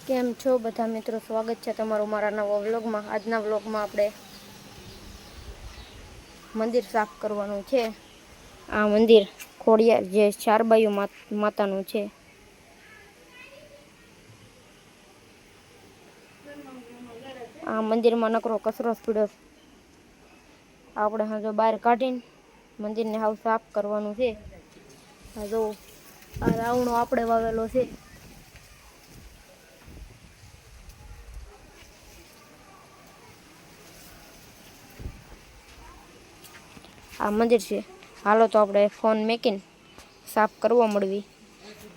કેમ છો બધા મિત્રો, સ્વાગત છે તમારું મારા નવા વ્લોગમાં। આજના વ્લોગમાં આપણે મંદિર સાફ કરવાનું છે। આ મંદિર ખોડિયાર જે ચારબાયુ માતાનું છે। આ મંદિરમાં નકરો કચરો પડ્યો, આપણે હવે બહાર કાઢીને મંદિરને હાવ સાફ કરવાનું છે। આ જો આ રાવણો આપણે વાવેલો છે। આ મંદિર છે। હાલો તો આપણે ફોન મેકીને સાફ કરવા મળવી।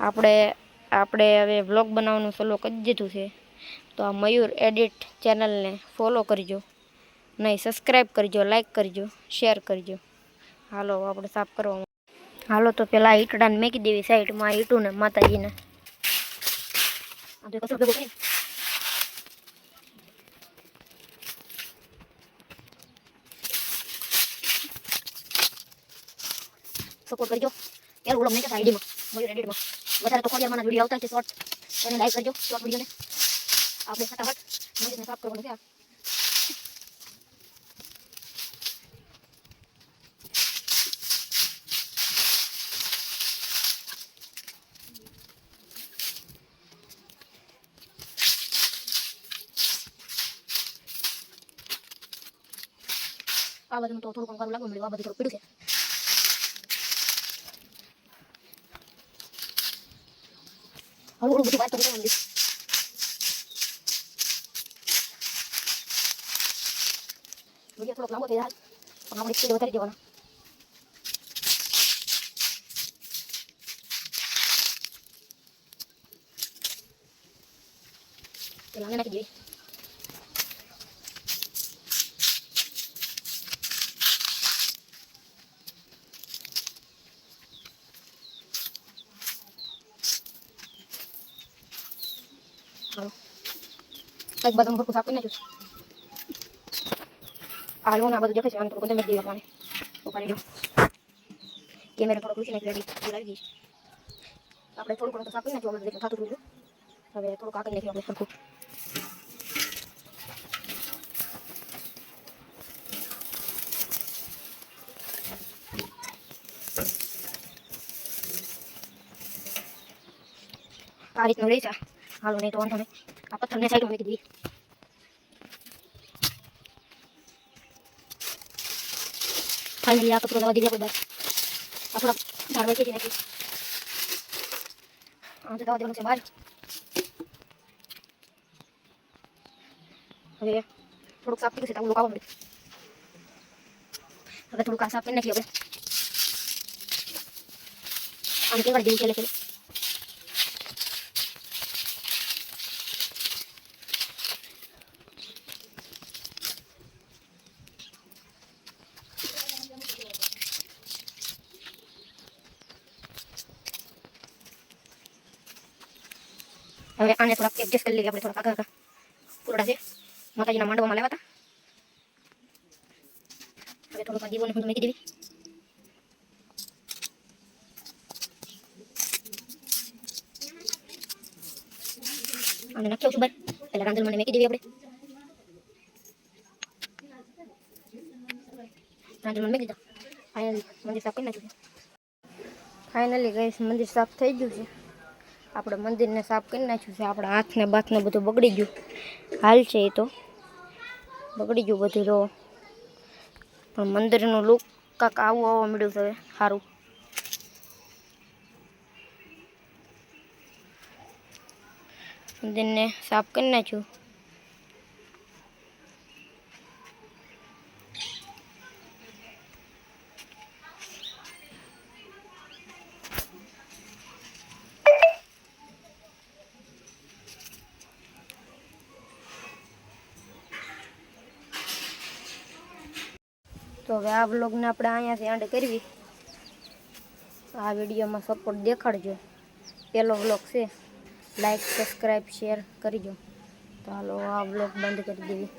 આપણે હવે વ્લોગ બનાવવાનું ચાલુ કરી દીધું છે। તો આ મયુર એડિટ ચેનલને ફોલો કરજો, નહીં સબસ્ક્રાઈબ કરજો, લાઈક કરજો, શેર કરજો। હાલો આપણે સાફ કરવા। હાલો તો પેલા ઈટડાને મેકી દેવી સાઈડમાં, ઈટુને માતાજીને સપોર્ટ કરજો। પેલું વ્લોગ મેં આઈડીમાં મયુર એડિટમાં વધારે તો ખોડિયારમાં વિડીયો આવતા છે શોર્ટ, એને લાઈક કરજો શોર્ટ વિડીયોને। આપણે ફટાફટ મંદિરને સાફ કરવાનું છે। આ બાજુ તો થોડું ઘણું લાગવા મળ્યું, આ બધું થોડું પીડ્યું છે। હળવું બધું બહાર કરી દેવાનું। વિડીયો થોડોક લાંબો થઈ જાય પણ આપણે સ્પીડ વધારી દેવાના। પેલા આને નાખી દેવી। એક બાજુ થોડું સાફ કરી નાખ્યું। આ લોન આ બધું દેખાય છે, આને થોડું ગમે દેવી આપણે ઉપાડી દો। કેમેરા થોડો ખુશી નાખી રેડી લાવી દઈશ। આપણે થોડું ઘણું સાફ કરી નાખ્યું, આપણે જેટલું થતું હતું હવે થોડુંક આગળ નાખ્યું આપણે સરખું। આ રીતનું રહી છે। હાલો નહીં તો વાંધો નહીં, આ પથ્થરને સાઈડમાં મૂકી દેવી। ફાઇનલી આ કચરો જવા દીધી આપણે બહાર। આ થોડાક ઝાડ વચ્ચેથી નાખી આ જવા દેવાનું છે બહાર। હવે થોડુંક સાફ કર્યું છે તો આવું આવવા મળે। હવે થોડુંક આ સાફ કરી નાખીએ આપણે। આને કેવાડી દેવું છે હવે આને થોડાક એડજસ્ટ કરી લઈએ આપણે। થોડાક આગળ પૂરડા છે, માતાજીના માંડવામાં લેવા હતા। હવે થોડુંક દીવોને હું મૂકી દેવી। આને નાખ્યો છું બહાર, પેલા રાંધણમાં મૂકી દેવી આપણે। રાંધણમાં મૂકી દીધા। ફાઇનલી મંદિર સાફ કરી નાખ્યું છે। ફાઇનલી ગાઈસ મંદિર સાફ થઈ ગયું છે। આપણે મંદિરને સાફ કરી નાખ્યું છે। આપણા હાથને બાથને બધું બગડી ગયું, હાલ છે એ તો બગડી ગયું બધું જો, પણ મંદિરનું લુક કાંક આવું આવવા મળ્યું છે સારું। મંદિરને સાફ કરી નાખ્યું। તો હવે આ વ્લોગને આપણે અહીંયાથી એન્ડ કરવી। આ વિડીયોમાં સપોર્ટ દેખાડજો, પહેલો વ્લોગ છે, લાઈક સબસ્ક્રાઈબ શેર કરજો। તો હાલો આ વ્લોગ બંધ કરી દેવી।